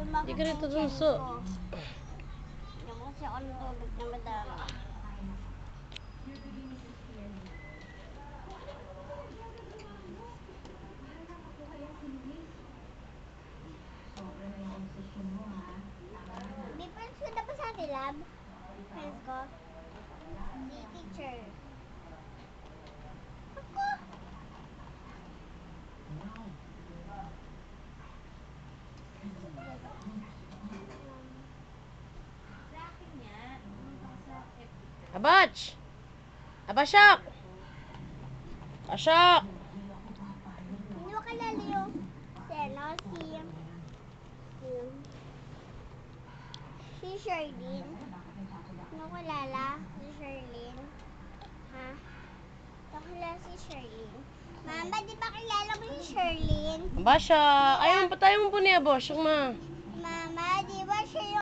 Hindi ka rito dunso. Hindi mo kasi ako natulog na madami. May friends ko na ba sa atin, lab? Friends ko? Si teacher. Ako? Abach! Abashak! Ashak! Hindi mo kilala yung si Sherlyn. Hindi mo kilala si Sherlyn? Ha? Hindi mo kilala si Sherlyn? Mama, di ba kilala mo si Sherlyn? Abashak! Ayun, patay mo po niya, boss. Ma. Mama, di ba siya yung